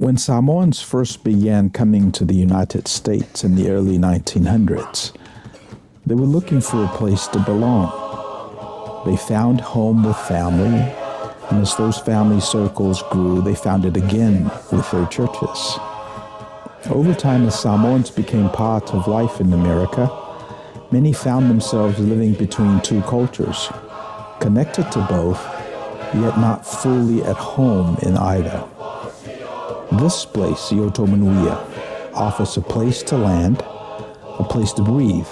When Samoans first began coming to the United States in the early 1900s, they were looking for a place to belong. They found home with family, and as those family circles grew, they found it again with their churches. Over time, as Samoans became part of life in America, many found themselves living between two cultures, connected to both, yet not fully at home in either. This place, Iotomanuia, offers a place to land, a place to breathe,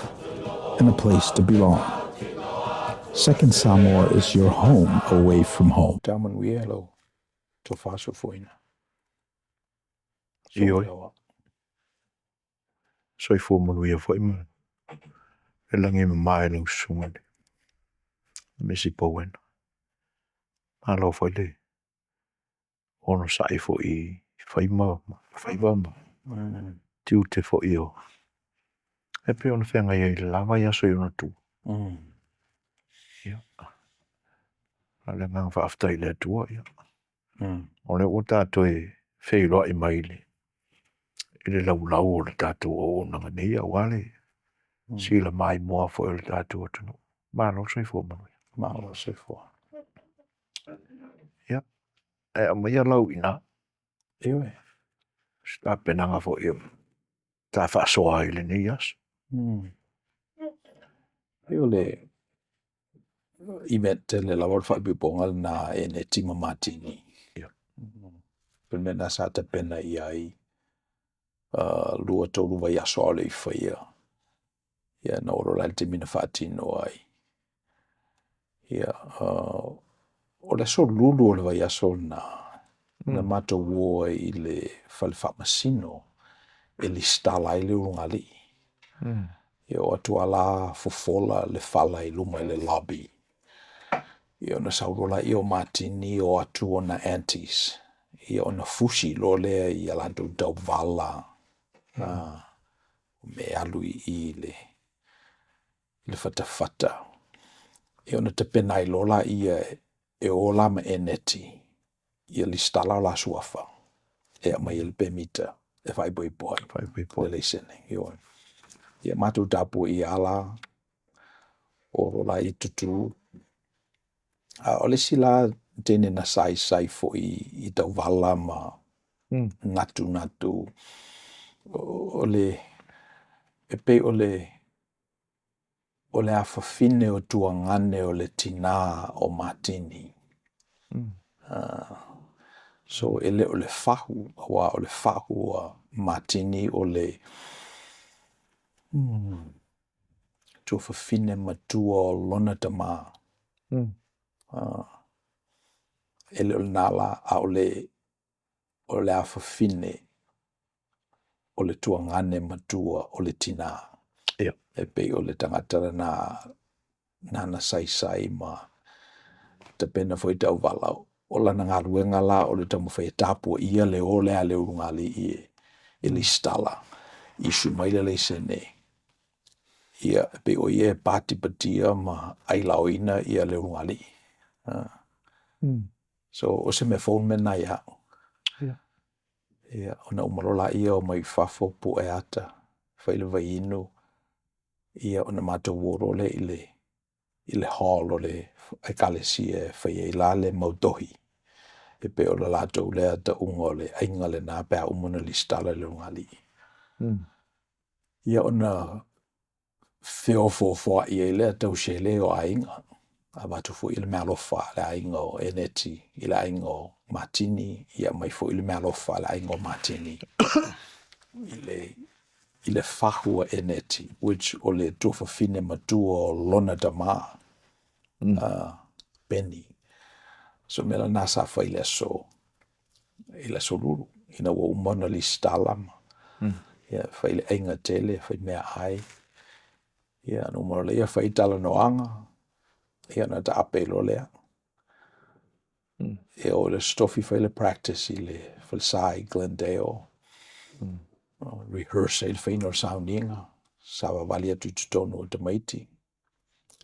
and a place to belong. Second Samoa is your home away from home. Tamanuia lo, tofaso foina. Ioi. Soi fo manuia foi ma. E langi ma mai lo sungane. Mesi powen. Alo foi le. Ono sai fo I fai ma. Tiu te fo io. E pe ona whenga I lava ia soi ona tu. Ia. Ale ngang wha aftai le tua ia. Ole o tātoi wheiroa I maile. Ile lau o le tātou o nanga nei a wale. Sila mai moa fo le tātou o tunu. Malo soi fo manuia. Malo soi fo. Ia. E a mai lau ina. Iwe. Sta penanga fo io. Ta fa soa ile nei as. Io le imete le lavor fa bipongal na ene tima matini. Ia. Pemena sa te pena I ai. Lua tolu vai aso le I whaia. Ia na oro lai te mina whaatino ai. Ia. O le so lulu o le vai aso na mato woa I le whaliwhamasino. E li stala I le urungali. Ia o atu ala fofola le whala I luma I le lobby. Ia ona saurola I o matini o atu o na aunties. Ia ona fusi lo lea I alado dau vala. Me alu I le fata. Ia ona te pena I lola ia e ola ma eneti. Ia li stala la suafa. Ia mai il pemita. E fai boi boi. Le listening. Ia matu tapu I ala. Oro la I tutu. O le sila tene na sai fo I tau vala ma ngatu. O le e pe o le afafine o tua ngane o le tina o matini. So ele o le fahu o le fahu a matini o le tua fafine matua o lona tama. Ele o nala a o le afafine o le tua ngane matua o le tina. Ia. E pe o le tangatara na sai ma te pena foi tau walau. O lana ngā ruenga la o le tamu whai tāpua ia le o lea le urungali I li stala. I sumaile le sene. Ia pe o ia pāti patia ma ailaoina ia le urungali. So o se me phone mena ia. Ia ona umarola ia o mai fafo po e ata. Whaile vai inu. Ia ona mātou woro le I le hall o le aikalesia e whaia I la le mautohi. E pe o la lātou lea ta unga o le ainga le nā pēa umuna li stala le ungali. Ia ona whiofo I lea tau se le o ainga. A watu fo I le mea lofa le ainga o eneti I le ainga o matini. Ia mai fo I le mea lofa le ainga o matini. I le whahua eneti, which o le tuafafine matua o lona tama. Penny. So mela nasa whaile so. I le soluru. Ina wa umana li stalama. Ia whaile ainga tele, whai mea ai. Ia numara lea whai tala noanga. Ia na ta ape lo lea. Ia o le stofi whaile practice I le whalsai Glendale. Rehearse il whaino soundinga. Sawa valia tututonu o tamaiti.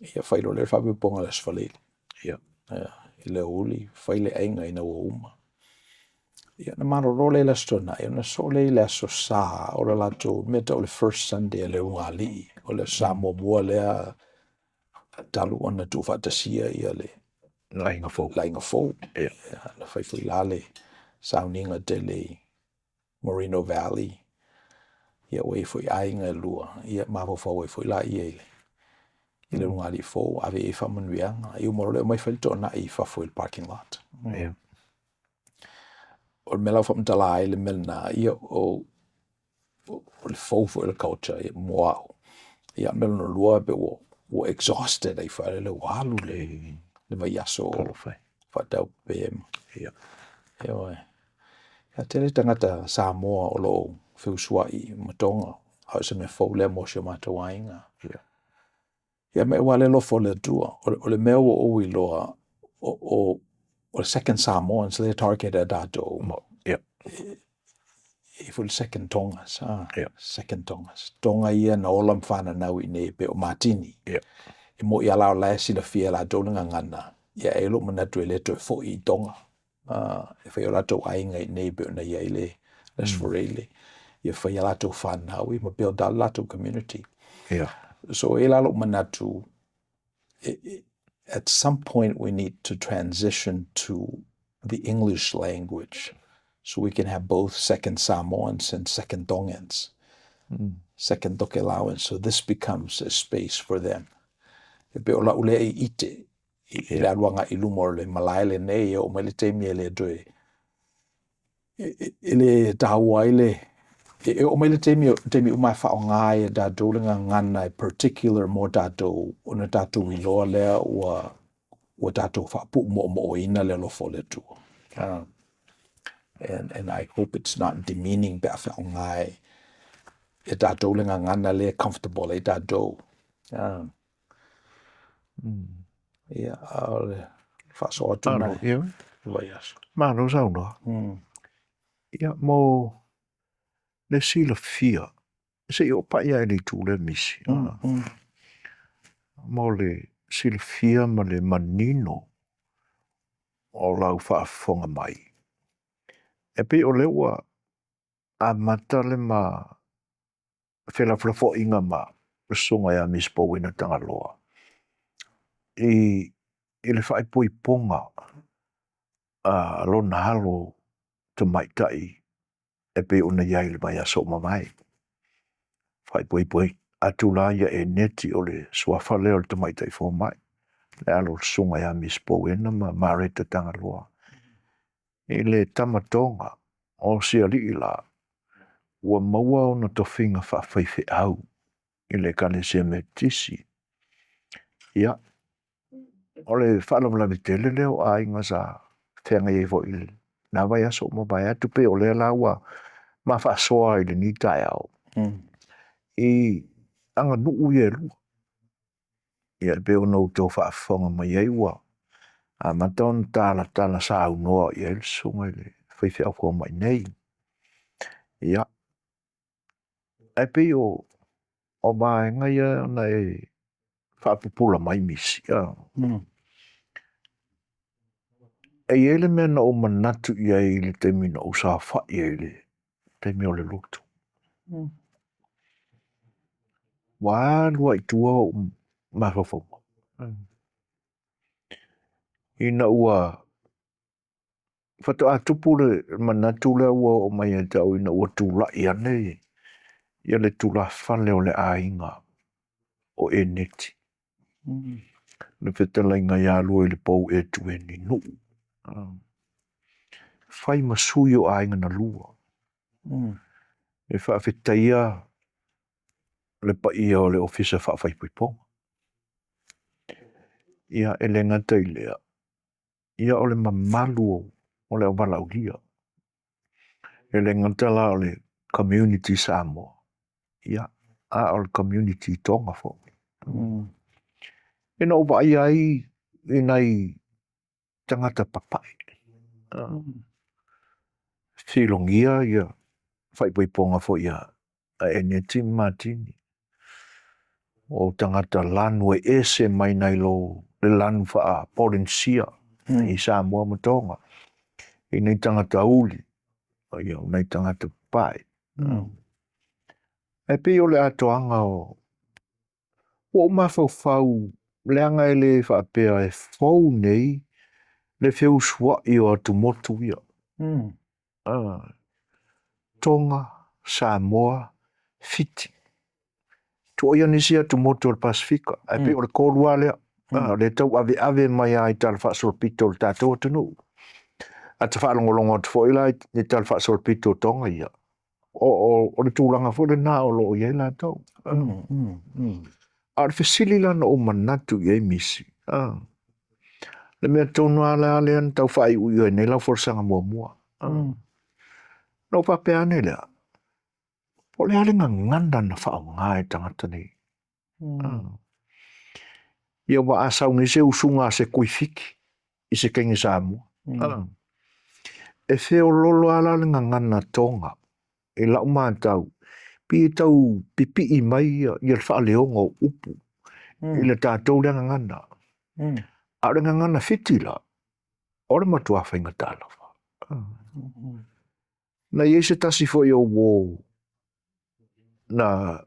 Ia whailo le whape ponga les whalele. Ia. I le uli, whaile ainga ina wa uma. Ia na maroro le la stona, ia na so le la so sa o le lato meta o le first Sunday le ungali o le sa mo mua lea talu ona tu fatasia ia le Lainga fo. lainga fou. Ia. Na faifui lale sauninga te le Moreno Valley. Ia wei foi ainga lua. Ia mafo fa wei foi la ia ile. Ile ungali fou ave e fa manuianga. Ia moro le mai failto na i fa foi parking lot. Ia. O me lau whamtala ai le melna ia o le fou foi le culture ia moao. Ia melo no lua pe o exhausted ai whaare le walu le vai aso whatau pe Ia. Ia oe. Ia tele tangata Samoa o lo whiusua i matonga. Hau se me fou le mosio matawainga. Ia. Ia me wale lo fo le tua. O le meo o ui loa o le second Samoans le target a dato. Ia. I fu le second Tongas. Ia. Second Tongas. Tonga ia na olam whana nau i ne pe o Martini. Ia. I mo ia lao lai sila fia la dolinga ngana. Ia e lo manatu e le to fo i Tonga. E whai o lato ainga i nei pe o na ia i le Lesforele. Ia whai a lato whanau i ma peo da lato community. Ia. So e lalo manatu, at some point we need to transition to the English language so we can have both second Samoans and second Tongans. Second Tokelauans. So this becomes a space for them. E pe o la ule e ite. I la luanga i lumor le malaile nei o mele teimi e le doe. Ele taua ele o mele temi umai wha o ngai e da dolinga ngana e particular mo dato ona dato i loa lea ua dato wha pu mo ina le lofo le tu. And I hope it's not demeaning ba wha o ngai e da dolinga ngana le comfortable e da do. Ia ale wha so atu mai. Ia. Vai aso. Mano saunoa. Ia mo le sila fia. Se o pa ia ni tu le misi. Mo le sila fia ma le manino o lau whaafonga mai. E pe o lewa a matale ma whela flafo inga ma sunga ya mispo wina tanga loa. I le whae pui ponga a lo na halo te maitai e pe una iai le mai aso mamai. Whae pui pui atu la ia e neti o le suafa leo le te maitai fo mai. Le alo sunga ya mispo wina ma mareta tanga loa. I le tamatonga o sia li la ua maua o na tofinga whawhaiwhi au i le kane sia me tisi. Ia, o le whanamla mi tele leo a inga sa whenga i vo il na vai aso mo vai atu pe o le la ua ma whaasoa i le ni tai au. I anga nuu i e lua. Ia pe o nou tau whaafonga mai e ua. A mataon tala sa au noa i e sunga i le whaiwhi au kua mai nei. Ia. E pe o mai ngai na e whaapupula mai misi. E ele mea na o manatu i ai le temi na o sa wha i ai le temi o le lotu. Wa lua i tua o mawhawhau. Ina ua whatu a tupu le manatu le ua o mai e tau ina ua tula i ane. Ia le tula whale o le ainga o e neti. Le whetala inga ia lua i le pou e tue ni nuu. Whai masui o ainga na lua. E whaafetaia le pa ia o le ofisa whaafaipuiponga. Ia e le ngata i lea. Ia o le mamalu o le awalaulia. E le ngata la o le community Samoa. Ia a o le community Tonga fo. E na uwa ai i nei tangata papai. Whilongia ia whaipuiponga fo ia a Eneti Martini. O tangata lanu e ese mai nei lo le lanu wha Polinsia i Samoa Matonga. I nei tangata uli ia o nei tangata pai. E pe o le atoanga o mawhau leanga e le whaapea e whau nei le wheu swa i o atu motu ia. Tonga, Samoa, Fiti. Tu o ia nisi atu motu o le Pasifika. E pe o le kōrua lea. Le tau ave mai ai tala whaasolpito le tātou atunu. A te whaalongolongo atu fo ila i tala whaasolpito tonga ia. O le tūlanga fo le nā o lo o iei la tau. A le whesili lana o manatu iei misi. Le mea tonu ala alean tau whai ui oi nei lau forsanga mua mua. No whapea ane lea. Po le alenga nganda na whao ngai tangata nei. Ia wa asau ni se usunga se kuifiki i se kengi Samoa. E feo lolo ala le ngana tonga e lau mātau pi tau pipi i mai i le whaaleonga o upu i le tātou le ngana. A le ngana fitila o le matua whainga tāla. Na i se tasi fo i o wō na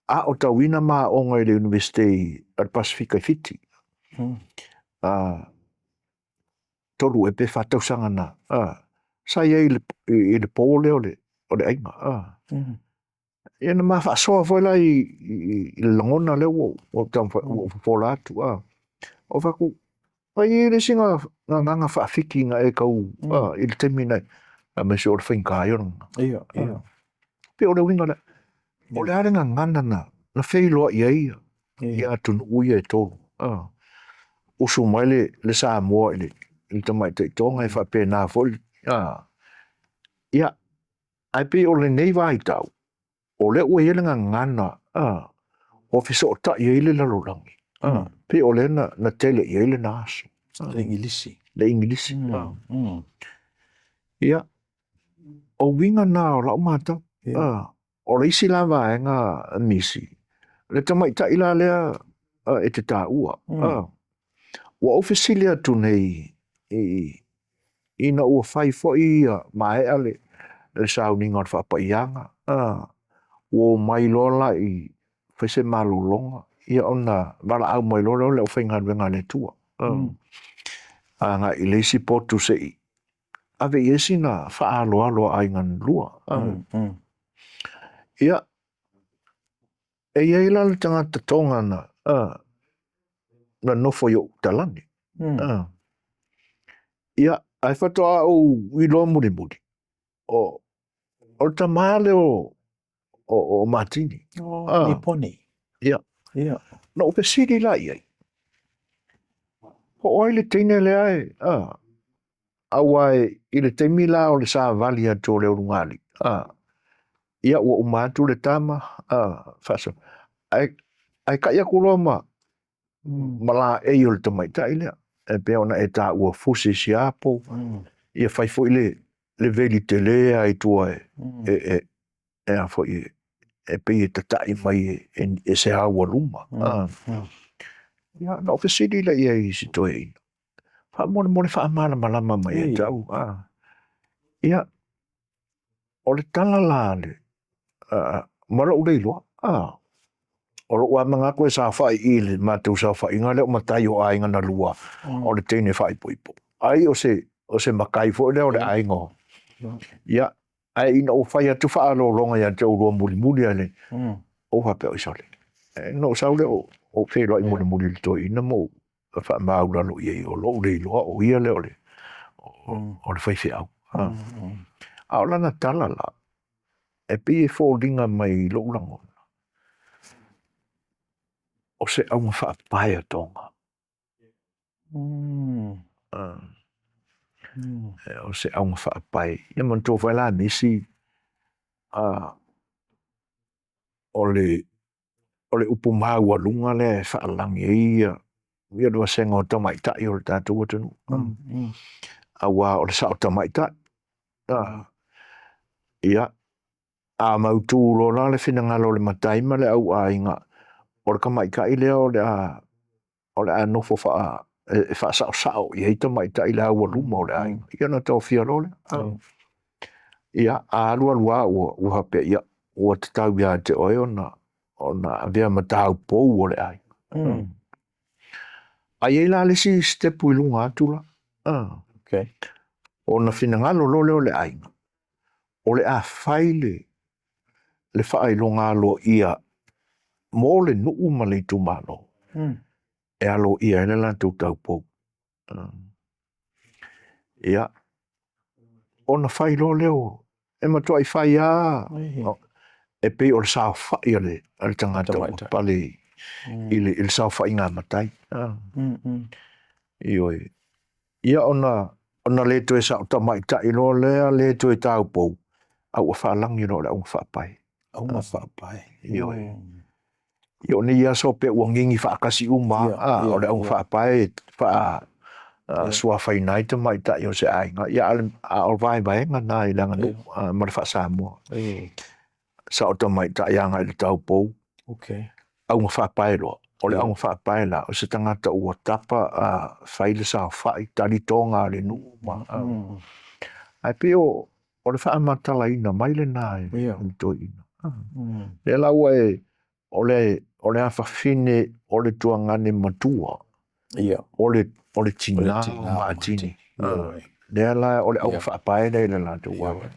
a o tawina maa onga i le University al Pasifika i Fiti. Toru e pe whatausanga na. Sa i le pōle o le ainga. Ia na maa whaasoa fo ila i langona leo o tam whola atu. O whaku, i le singa nganga whaafiki nga e kau i le temi nei. A me se o le whainka ioranga. Ia. Pe o le winga le. O le arenga ngana na whailoa i eia. Ia tunu uia e tolu. Usu mai le Samoa i le tamaita i tonga e whapea nā foli. Ia, ai pe o le nei vai tau. O le ua ielenga ngana. O fiso o ta i eile lalorangi. Pe o le na tele i eile na aso. Le Ingilisi. Le Ingilisi. Ia, o winga nā o lau mātau. O le isi la vaenga misi. Le tamaita i la lea e te tā ua. Ua ofisili atu nei i na ua whai fo i mai ale le sauninga o whapaianga. Ua mai lola i whaise malulonga. Ia ona wala au mai lola le o whaingan wenga le tua. Nga i leisi potu se i. Ave iesi na whaaloa loa aingan lua. Ia, e ieila le tangata tonga na nofo i o talani. Ia, ai whatoa au i loa muri muri. O tamale o Martini. Niponi. Ia. Na upe siri la iei. Ho oi le teine le ai. Au ai i le teimi la o le saa vali atu o le urungali. Ia ua umatu le tama. Faso. Ai ka ia kuloa mala e i o le tamaita i lea. E pea ona e tā ua fusi si apo. Ia fai fo i le veli te lea i tua e a fo i e pe i tatai mai e se haua luma. Ia, na ofe siri la ia i si toe ina. Wha mone wha amana malama mai e tau. Ia, o le tala la le. Mara ulei loa. O lo ua mga koe sa whai i le mātou sa whai. Ngā leo matai o ainga na lua. O le teine whai poipo. Ai o se makai fo leo le ainga. Ia, ai ina o whai atu wha alo longa ia te urua muli muli ale. O hape o isale. No sau leo o whelo i muli muli le toi ina mo. Wha maura lo iei o lo ulei loa o ia leo le. O le whai whiau. A o lana tala la. E pi e fōringa mai lo ulango. O se au mwha paia tonga. O se au mwha paia. Ia man tō whaila nisi o le upu māua lunga le whaalangi e ia. Ia rua senga o tamaita i o le tātou atanu. Awa o le sao tamaita. Ia. A mautu lo la le whinangalo le mataima le au a inga. O le kamaika i leo o le anofo wha sao sao i heita maita i le aua luma o le ainga. Ia na tau fia lo le. ia alua ua hape ia ua tatau ia te oe ona vea matau pou o le ai. Ai ei la le si stepu i lunga atu la. Okay. Ona finangalo lo leo le ai. O le a faile le whaelonga alo ia mo le nuu ma le tumalo. E alo ia ele la tau pou. Ia. Ona whailo leo. E matua i whai a. E pe o le sao whai ale. Ale tangata o pale i le sao whai ngā matai. Ioi. Ia ona le to e sa ta mai ta ilo le to e tau pou. Au a whaalangi no le au whaapai. Au ma whaapai. Ioi. Io ni ia so pe wangingi whaakasi uma. O le au whaapai sua whai nai te mai ta io se ainga. Ia al vai vaenga nā i langa nu. Mara wha Samoa. Sa o ta mai ta ianga i le tau pou. Okay. Au ma whaapai loa. O le au whaapai la. O se tangata ua tapa whaile sa whai. Tari tonga le nu. Ai pe o le wha amatala ina mai le nā i to ina. Le lau e o le a whawhine o le tuangane matua. O le tina o maatini. Le la o le au whaapai nei le la tu wawe.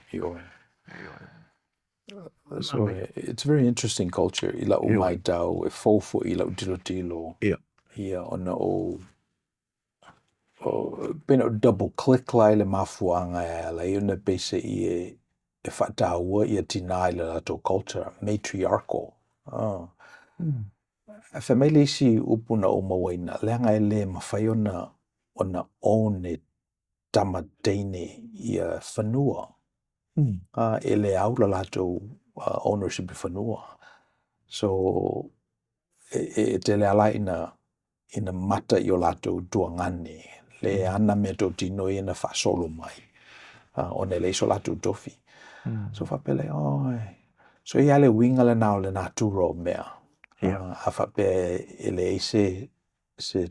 So it's a very interesting culture. I la umai tau e fofo i la utilo. Ia ona o beno double click lai le mafuanga e la iuna base i e whataua i a tina i le lato culture. Matriarchal. A whamele isi upuna o mawaina. Leanga e le mawhai ona one tamateine i a whanua. E le au la lato ownership i whanua. So te le ala ina mata i o lato tuangane. Le ana me to tino i na whasolo mai. One le iso lato tofi. So whapele, so i ale winga le nao le naturo mea. A whape ele se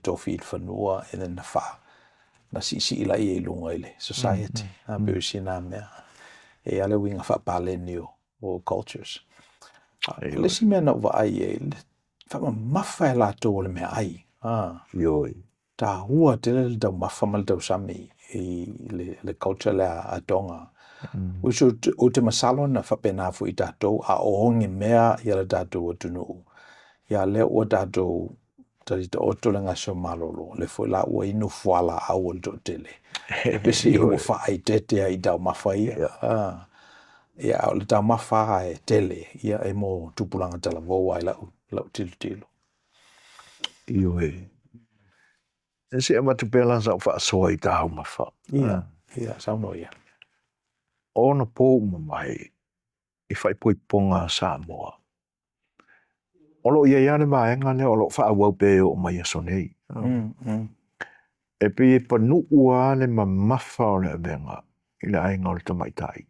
tofi i whanua e na wha. Na si ila i lunga ile society. Peu si nā mea. E ale winga whapale ni o cultures. Le si mea na uwa ai e. Whama mawha e lato o le mea ai. Ioi. Tā hua te le tau mawha ma le tau sami i le culture le a tonga. Uso o te masalo na whapena fu i tātou a oongi mea i ala tātou o tunu. Ia leo o tātou tari te oto le ngasio malolo. Le fo la ua inu fuala au o to tele. E pesi i ua wha ai tete ai tau mawha ia. Ia o le tau mawha e tele. Ia e mo tupulanga tala voa i lau tilo. Ioi. E se amatu pēla sa wha soa i tāu mawha. Ia, sauno ia. Ona pou mamai i whai pui ponga Samoa. Olo ia iane maenga ne olo wha awau pe o mai aso nei. E pe e panu ua le mamafa o le avenga i le ainga o le tamaitai.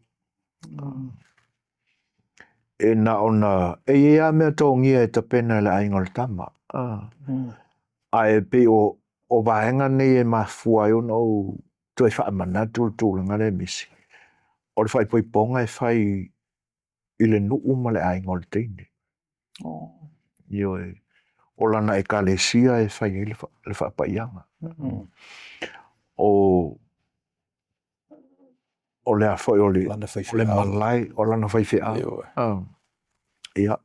E na ona e ia mea tōngia e tapena le ainga o le tama. A e pe o vaenga nei e mafua i ona o toi wha amanatu tūlanga le misi. O le whai pui ponga e whai i le nuu ma le ainga o le teine. Ioi. O lana e kalesia e whai i le whapaianga. O le a whai o le malai, o lana whai whea. Ia.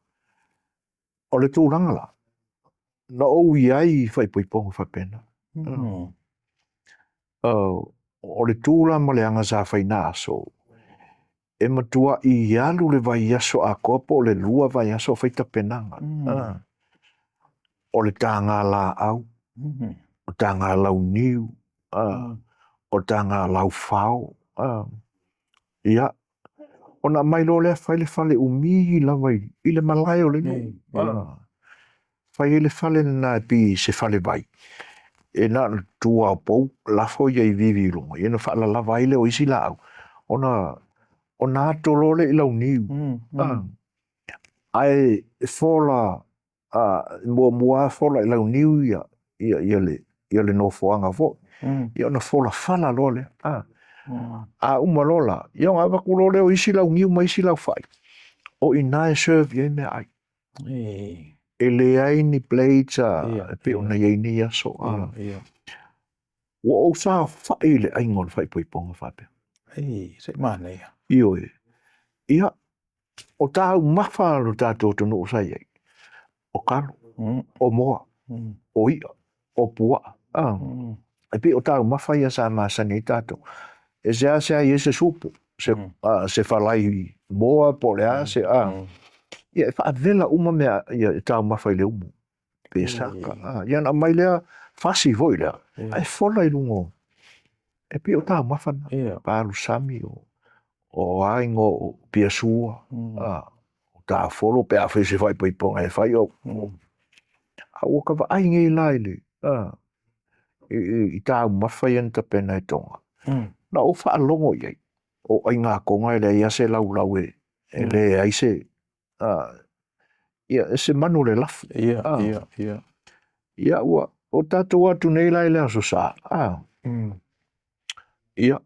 O le tūranga la. Na ou iai whai pui ponga whapena. O le tūra ma le anga sa whai nā so. E matua i alu le vai aso a kopo o le lua vai aso whai tapenanga. O le tanga la au. O tanga lau niu. O tanga lau whao. Ia. O na mailo lea whai le whale umi lawai. I le malai o le nu. Whai le whale na pi se whale vai. E na tua pou lafo i vivi lunga. E na whala lawai le o isi lau. O nā tolole i lau niu. Ai fola mua fola i lau niu ia le no foanga fo. Ia na fola fala lole. umalola ia nga vakulo leo isi lau ngiu mai isi lau fai o ina e serve ye me ai ele ai ni plates pe ona ye ni so o sa fai le ai ngol fai poi ponga fa pe se mana ia io ia o tau mafa lo tato to no sai ai o kalo o moa o ia o pua e pe o tau mafa ia sa ma sa ni tato e se ai se supo se falai moa po le se ia fa vela uma me ia tau mafa le umu pe saka ia na mai le fasi voi le ai fola i lungo e pe o tau mafa pa lu sami o aingo pia sua o ta folo pe a fe se vai poi ponga e fai o o ka va ai ngai lai le i tau mafa ia ta pena e tonga na o fa longo ia o ai nga ko ngai le ia se lau e le ai se ia se manu le laf ia o tato atu nei lai le so sa ia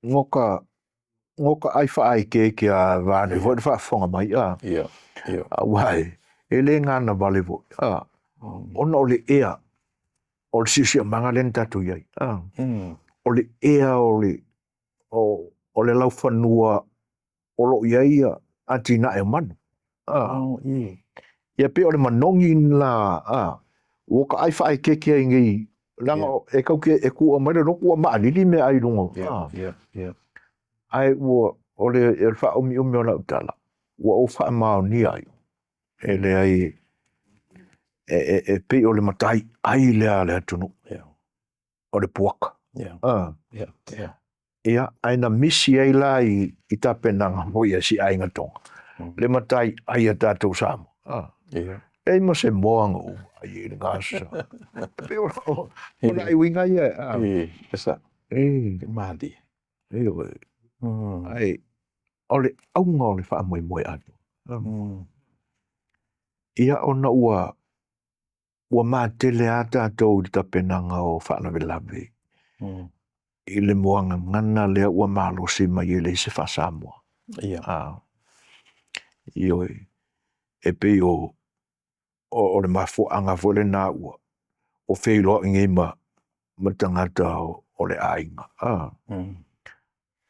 ngoka ai fa ai ke a va ne vo fa fonga mai wai ele nga na vale vo ona le ea o le sisi manga len tatu ia o le ea o le lau fanua o lo ia atina e manu ia pe o le manongi la o ka ai fa ai ke ngi langa e kau ke e ku o mai no ku ma ali me ai lungo ai o le fa o mi ona tala o fa ma ni ai ele ai e pe o le matai ai le tunu o le puaka ia ai na misi ai la i ta penanga mo ia si ai ngatonga le matai ai ata to sam ei mo se moanga o ai ngasa pe o ai winga ia esa madi ai ole au ngole fa moi atu ia ona ua matele ata to ta penanga o fa na velave ile moanga ngana le ua malo se mai le se fa samo io e pe o le mafo anga vole na ua o feilo ngi ma tangata o le ainga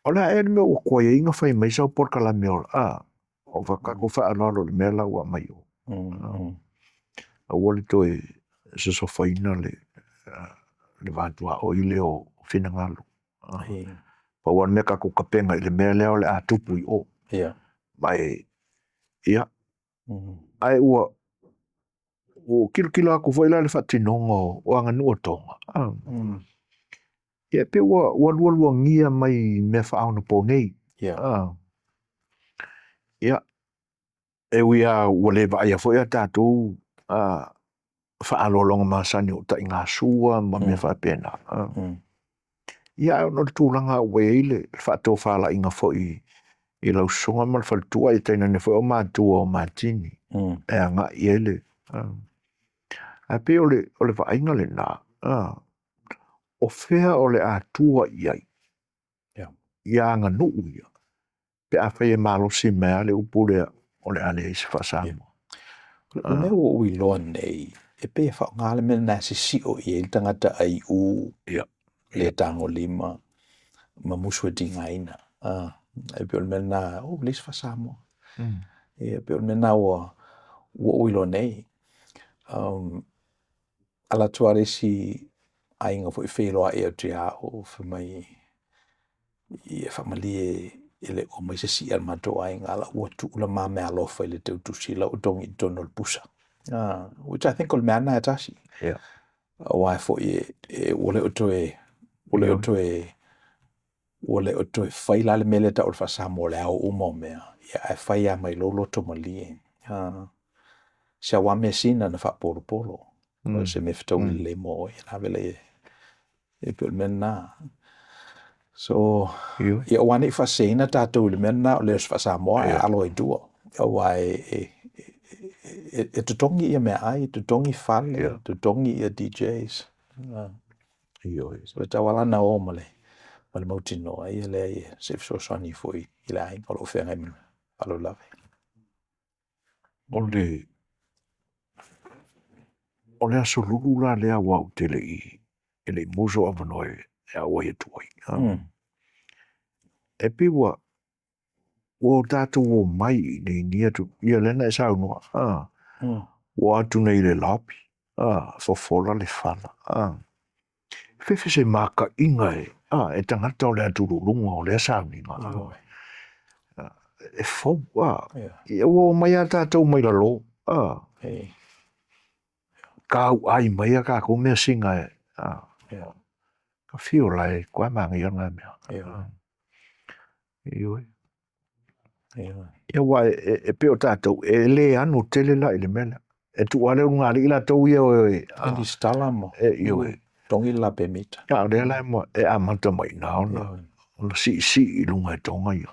ola e me o ko inga fai mai sa por kala me o va ka ko fa no le mela ua mai o wole to se so faina le vatua o ile o fina ngalo pa wan me ka ko kapenga le mele o le atupu o mai ia ai o kilo ko foi la le fatinongo o anga no tonga ia pe wa lu ngia mai me fa ona po nei ia e wia wole va ia foi tatu fa alolonga masani o ta inga sua ma me fa pena ia no tulanga weile fa to fa la inga foi i lau songa mal fa tua i taina ne foi o matua o matini e anga iele a pe ole va inga le na o fea ole atua iai ia anga no ia pe a fe malo si me ale upule ole ale se fa samo o ne o wi lo nei e pe fa ngale me na si o i el tangata ai u le tango lima ma musu dinga ina e pe me na o lis fa samo e pe me na o wi lo nei ala tuare si ainga fo fe lo e tria o fa mai e fa mali ele o mai se si al mato ainga la o tu la ma me alo fa le tu si la o dongi donol pusa which I think ol mana tashi why for e ole o to fai la le mele ta o fa samo le o mo me ya fai ya mai lo to mali sia wa me sina na fa polo o se me fto le mo ya vele e pe mena so ya wani fa sina ta to le mena o le fa samo alo i duo why e te tongi ia me ai, te tongi fale, te tongi ia DJs. So ta wala na o male. ma le mautino ai le se so soni foi ila ai o lo fenga me alo lave o le aso lulu la lea wau tele i ele muso a manoe e a wai tuai. E pi wa tatu o mai ni nia tu ia lena e sau noa. Wa atu nei le lapi. Fofola le fala. Fefe se maka inga e tangata o le atu lunga o le sau ni nga. E fau ia wa mai a tatu mai la lo. Kau ai mai a ka ko mea singa e. Ka fio lai kwa mangi o nga mea. Ioi. Ia wa e peo tātou e le anu tele la i le mele. E tu wale unga li la tau ia oe. E li stala mo. Ioi. Tongi la pe mita. Ia le la mo e amanta mai na ona. Ona si i lunga e tonga ia.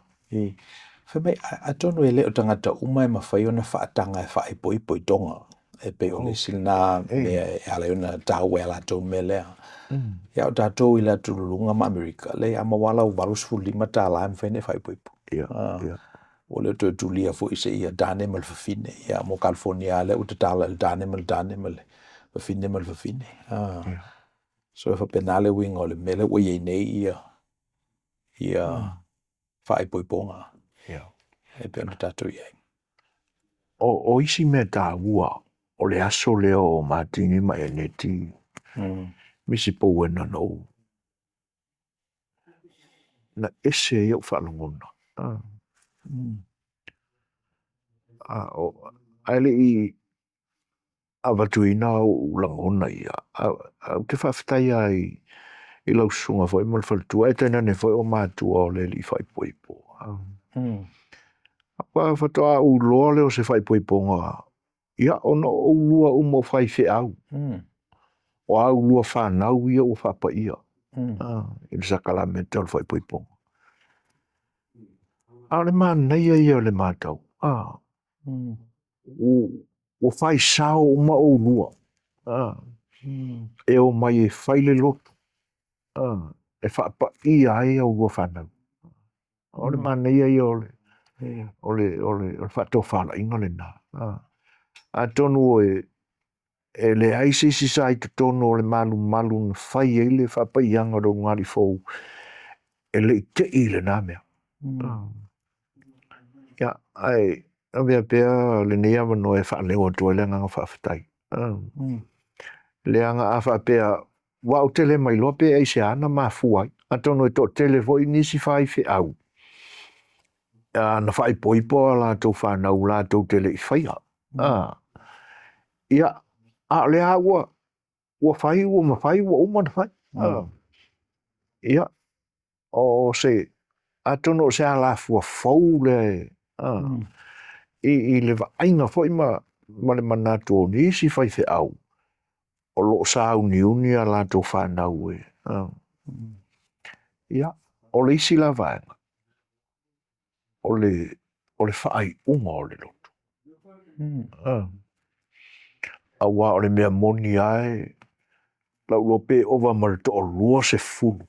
Fe mai a tonu e le o tangata umai ma whai ona whaatanga e whae poi poi tonga. E pe o le silna e ala ona tau e la tau melea. Ia o tātou i la tulunga ma Amerika. Le ama wala o valus fulima tā la am whaine whae poi poi. Ia. O le tu tulia fo ise ia dane mal fafine ia mo California le o te tala le dane mal fafine mal fafine so fa penale wing o le mele o ye nei ia fai poiponga e pe ona tatu ia o isi me tā ua o le aso leo o matini mai e neti misi pou e no na ese iau whalongona ale i avatuina o langona ia ke whawhitai ai i lau sunga foi mal whaltua e tena ne foi o mātua o le li whai poipo apa whatoa u loa leo se whai poipo ngā ia ono o lua umo whai whi au o au lua whanau ia o whapa ia i le sakala me te o whai poipo ale mā neia ia le mātau o fai sao o ma o lua. E o mai e fai le loto. E whapa i ai au lua whanau. O le manea i o le whato whala inga le nā. A tonu e le aise si sai te tonu o le malu na whai e le whapa i anga ro ngari fau. E le te i le nā mea. Ia, ai, avea pea le nea wano e whaneo tua le nganga whawhitai. Le anga a whapea, wau tele mai lope e se ana ma fuai. A tono e to tele voi nisi whai whi au. Na whai poipo la tau whanau la tau tele i whaia. Ia, a le a ua whai ua ma whai ua umana whai. Ia, o se, a tono se a la fua fau le, I le ainga foi ma le manatu o nisi whai whi au. O lo sa uni a la tau whanau e. Ia, o le isi la vaenga. O le whai unga o le lotu. Awa o le mea moni ai, lau lope ova marito o lua se fulu.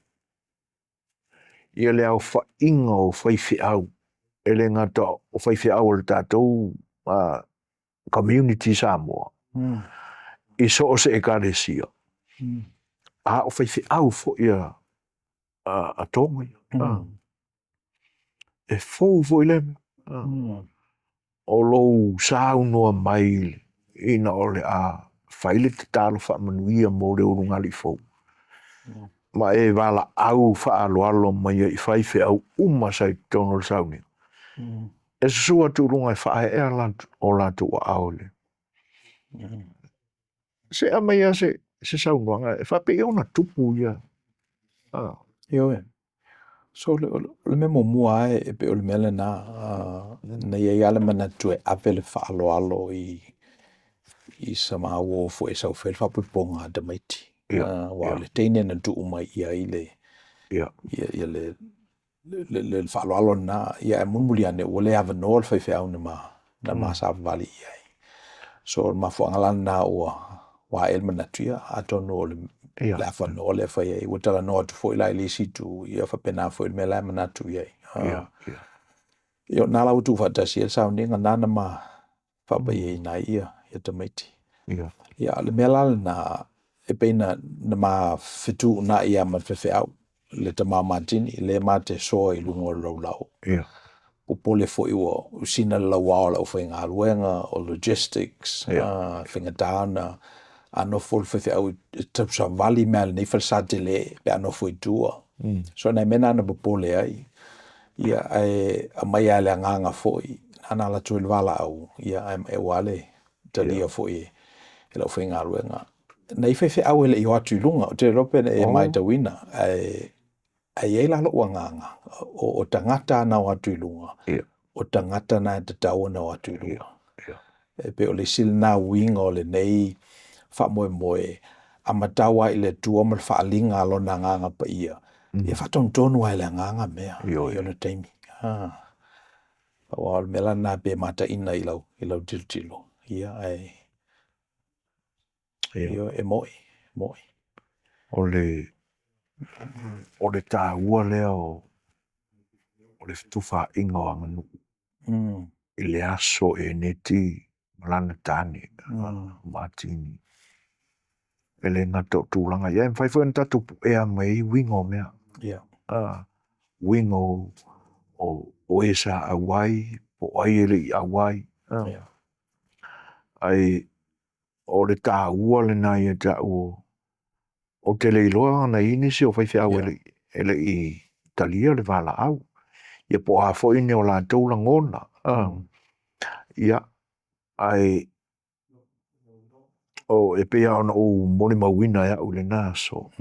Ia le au whainga o whai whi au. Ele ngata o whai whi au le tātou community Samoa. I so o se e kāresia. A o whai whi au fo ia a tonga ia. E fau fo i leme. O lou sāu noa mai ina o le a whaile te tālo whamanuia mo le urungali fau. Ma e wala au whaalo mai i whai whi au umasai tono le sauni. E sua tu runga e whae e o latu o aole. Se a mai a se saunuanga, e whape i ona tupu ia. Io e. So le me mua e pe o le mele na ia ale mana tu e ape le alo i Samoa fo e sau fel fa ponga de maiti. Wa le teine na tu mai ia i le. Ia le alo na ia e mumuliane o le ava no fa au na ma sa vali ia. So ma fo ngala na o wa el mana tu ia a tono La fa no le fa ye o tala no tu foi la le si tu ia fa pena foi me la mana tu ye io na la tu fa ta si sa ni nga na ma fa ba ye na ia te maiti ia le mela na e pena na ma fitu na ia ma fe au le te ma matini le ma te so i lungo lau o pole fo i o sina la wala o whainga aruenga o logistics whainga dana ano fol fe au te sa vali mel ni fa sa te le pe ano fo i tua so na mena na pole ai ia ai a mai ale nganga fo i ana la tu vala au ia am e wale te lia fo i lo whainga aruenga na i fe au ele i watu lunga te rope e mai te wina ai e la lo nganga o tangata na watu lunga o tangata na te tau na watu lunga e pe o le sil na winga o le nei fa moe a matawa i le tua ma fa alinga lo na nganga pa ia e fa ton tonu ai le nganga mea yo le taimi pa wa mela na pe mata ina i lau tilo ia ai yo e moi o le tā ua lea o le tufa inga o anganu i le aso e neti malana tani matini e le ngata o tūlanga ia mwhai fwena tatu ea mai wingo mea wingo o esa awai o aile i awai ai o le tā ua le na ia ta o te leiloa na inisi o whai whiau ele i talia le wala au ia po a fo ine o la tau ngona ia ai o e pea ona o moni mawina ia o le naso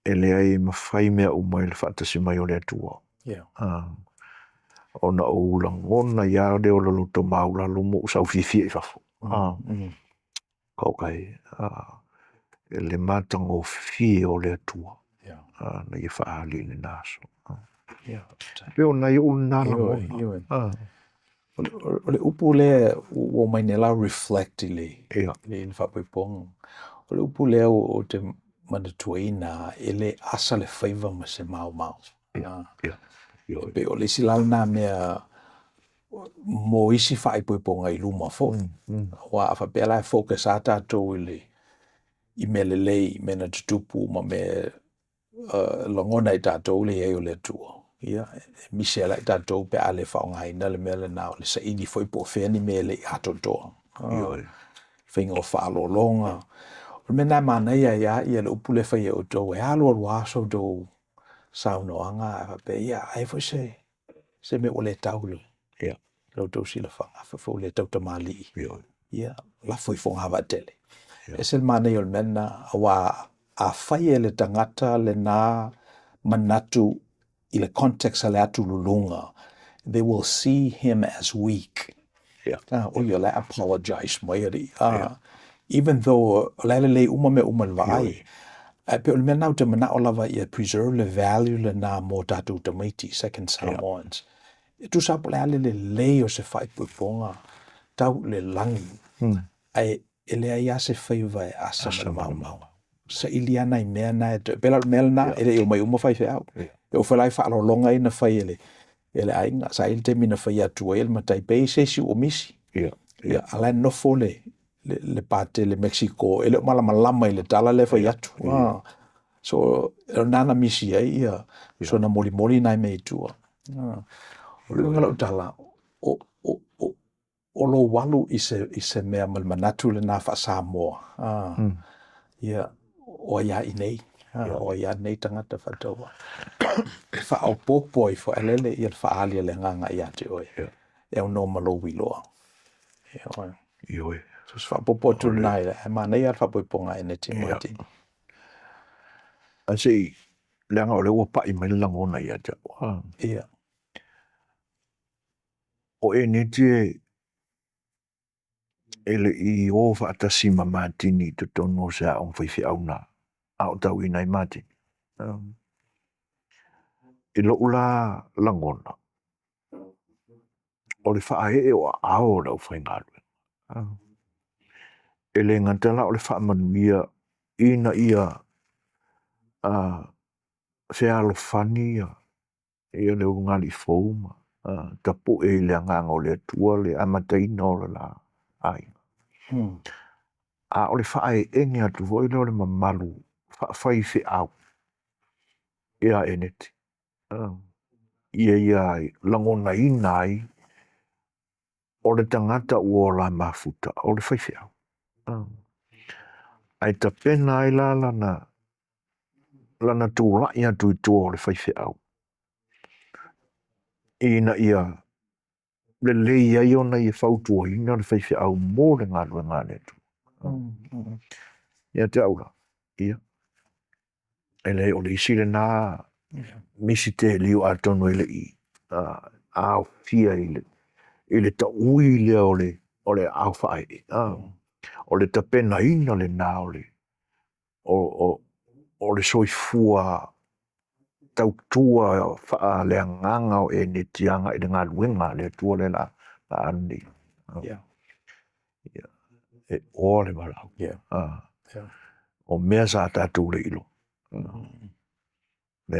ele ai mawhai mea o mai le whatasi mai o le atua ona o langona ia le o laloto maula lumo usau fifi e fafo kaukai le matango fie o le atua na ia whaali le naso peo na i una langona o le upu le o mai ne la reflect le in whapoipong o le upu le o te manatuaina ele asa le whaiva ma se mau pe o le silal na mea mo isi whaipoiponga i luma fo wa a pela focus a tātou i mele lei mena tutupu ma me longona i tātou le e o le tua ia misela i tātou pe ale whaongaina le mele na o le sa ini foi po wheni mele i atotoa whainga o whaalolonga o mena mana ia le upule whai o tau e alo alu aso tau saunoanga a pe ia ai foi se me o le taulo lau tau sila whanga fo le tau tamali ia la foi fonga vatele esel mana i o mena a whai e le tangata le na manatu i le context a le atu lulunga they will see him as weak o ia le apologize mairi even though le uma me uma vai pe o mena te mana o lava ia preserve le value le na mo tatu tamaiti second Samoans tu sa pole ale le o se fai puponga tau le langi ai ele ia se faiva asa mau sa iliana i mea na pela mel na ele o mai uma fai au o falai fa lo longa ina fai ele ainga sa il te mina fai atu el matai pe se si o misi ala no fole le parte le Mexico ele malama ile tala le fai atu so nana misi ai so na moli na me tua o le ngala tala o lo walu i se mea manatu le na fa Samoa o ia i nei o ia nei tangata whataua fa au popoi fo alele i fa alia le nganga ia te oe e o no malo wiloa so fa popo tu nai e mana ia fa poiponga e ne timati asi le nga ole o pa i mai langona ia te o e ne te ele i o fa atasi mamatini te tono sa on fi auna au tau i nai mati i lo ula langona o le fa e o ao la fa ngalu ele ngantala o le fa manuia ina ia se alofani ia le ungali fouma tapu e le nganga o le atua le amataina o le la ai o le whae enge atu voi le o le mamalu whai se au ia eneti ia langona ina ai o le tangata ua la mafuta o le whai se au ai ta pena ai la lana tūra ia tu i tua o le whai se au ina ia le lei ai ona i whautua ina le whai se au mō le ngālua ngāne tu ia te aura ia ele o le isi le nā misi te liu a tonu ele i au fia i le ta ui lea o le au whae o le ta pena ina le nā o le soifua tautua wha le nganga o e ne tianga i le ngā luenga le tua le la andi e o le walau o mea sa tātou le ilo le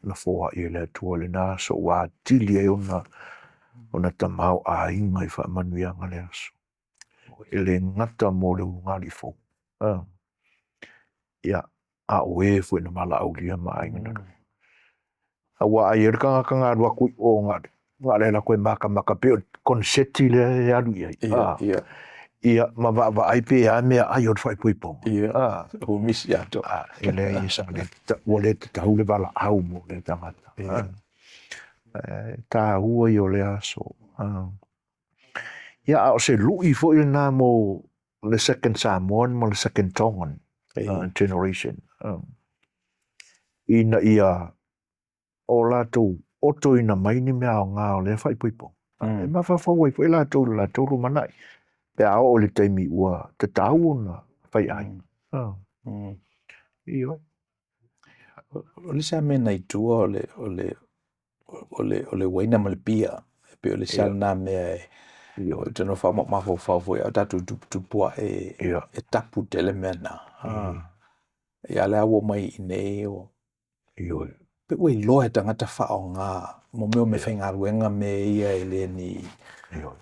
na foa i le tua le nā so wā tili e ona tamau a inga i wha manuianga le aso e le ngata mō le ungali fo ia a oe fwe na mala au lia maa inga a wā ai e rikanga ka ngā rua kui o ngā le la koe maka peo konseti le alu ia ia ma va ai pe a mea ai o fai pui pong o misi ato ele i sa le wale te tau le wala au mo le tangata tā hua i o le aso ia o se lui fo i nā mo le second Samoan mo le second Tongan generation ina ia o lātou oto ina maini mea o ngā o le whai pui pong e mawhawhau i fo i lātou rumanai pe ao o le taimi ua te tau na whai ai. Iyo. O le sa mena i tua o le waina ma le pia pe o le sa na mea o te no wha mafo whau au tatu tupua e tapu te le mena. E ale awo mai i nei o. Iyo. Pe ue loa e tangata wha o ngā mo meo me whainga ruenga me ia e le ni. Iyo.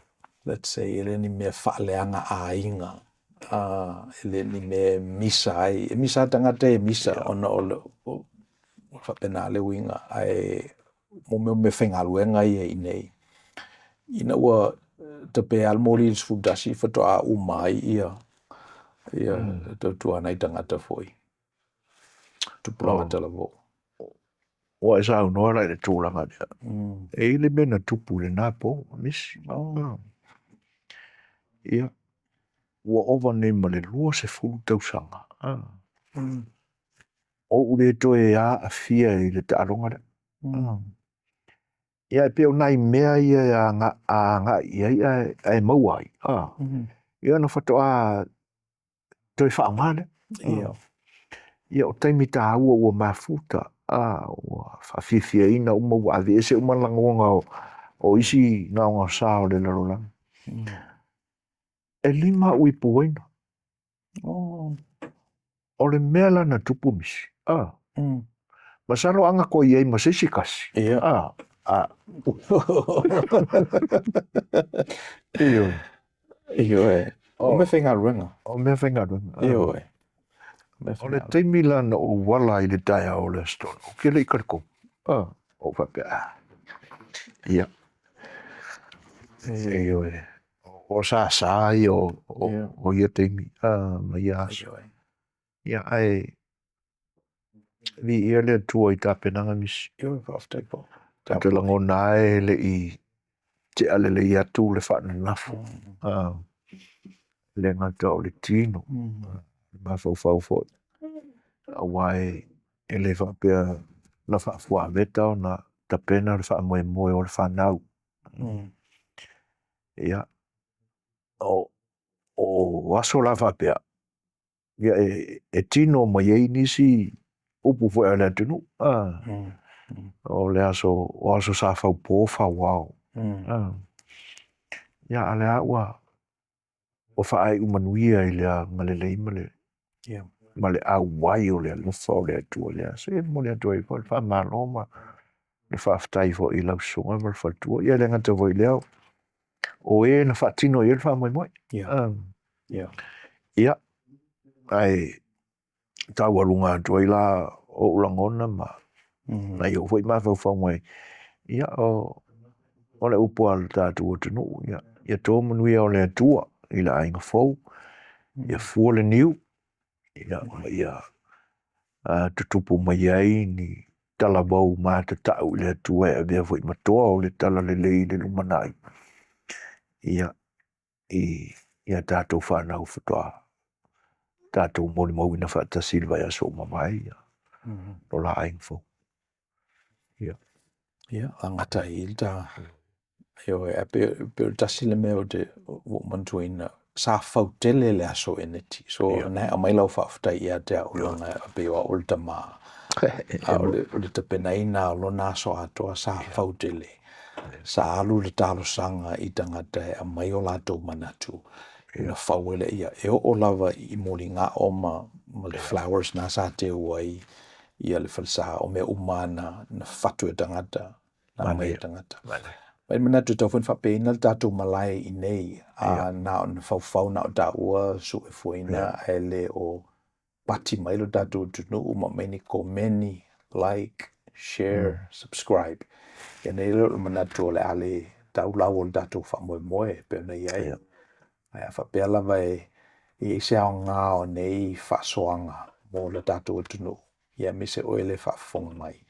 Let's say ele ni me whaaleanga a inga ele ni me misa ai misa tangata e misa ona o whapena le winga ai mo me whainga luenga i nei ina ua te pe almori i sfudasi whato a umai ia tautua nei tangata foi tupulanga talavo o e sa unoa lai le tūranga e ile mena tupu le nā po misi ia ua ova nei ma le lua se fulu tausanga o ule toe a fia i le te aronga ia e peo nai mea ia a ngā ia e mauai ia na whato a toe whaangane ia o taimi tā ua mafuta ua whawhiwhia ina uma ua awe ese uma langonga o isi ngaonga sā o le larolang e lima ui puwaina. O le mea lana tupu misi. Masaro anga ko iei masisi kasi. Iyo. Iyo e. O me whainga ruenga. O me whainga ruenga. Iyo e. O le teimi lana o wala i le taia o le stone. O ke le ikariko. O whapea. Ia. Iyo e. O sa o ia teimi ma ia aso ia ai vi ia le tua i tāpenanga misi ia whaftai po te langona e le i te ale le ia tū le whana nafu le ngata o le tino ma whau fo a wai e le whapea na whafua veta o na tapena le wha moe o le whanau ia o aso la whapea. Ia e tino mai ei nisi upu fo e le tunu. O le aso sa whau pōwha wau. Ia ale a ua o whaai umanuia i lea ngalele imale. ma le auai o le alofa o le atua lea so e mo le atua i po le faamalo ma le faafetai foʻi i lausuga ma le faatua ia le agata foi lea o e na faatino ia le faamoemoe ia ae taualuga atu ai la o ulagona ma na iou foʻi mafaufauga ai ia o le upu a le tatou atunuu ia tomanuia o le atua i le aiga fou ia fua le niu ia ma ia tutupu mai ai ni talavau matataʻu i le atua e avea foʻi matoa o le tala lelei le lumanaʻi ia tatou fanau fetoa tatou molimauina faatasi le vaiaso o mamae ia lo la aiga fou ia agata i le ta io e pe tasi le mea o te mantuina sa fautele le aso eneti so na a mai lau faafetai ia te aʻulaga pe o le tamā o le tapenaina o lona aso atoa sa fautele sa alu le talosaga i tagata e a mai o latou manatu ina fau ele ia e o lava i moligaʻo ma le flowers na sa te uai ia le falsa o mea umana na fatu e tagata na mai e tagata Mai manatu tau fun fapeina le tatou malae i nei na o na faufau na o taʻua su e fuaina e le o pati mai lo tatou tunuu ma mai ni komeni like share subscribe ia nei le manatu o le ale taulau o le tatou faamoemoe pe ona iai ae faapea lava e se aoga o nei faasoaga mo le tatou atunuu ia me se oe le faafofoga mai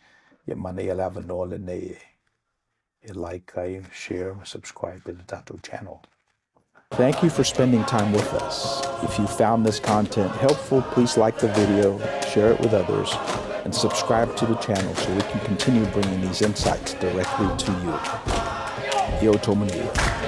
ia mana ia le avanoa lenei like, share, subscribe to the Tattoo channel. Thank you for spending time with us. If you found this content helpful, please like the video, share it with others, and subscribe to the channel so we can continue bringing these insights directly to you. Io Tomanuia.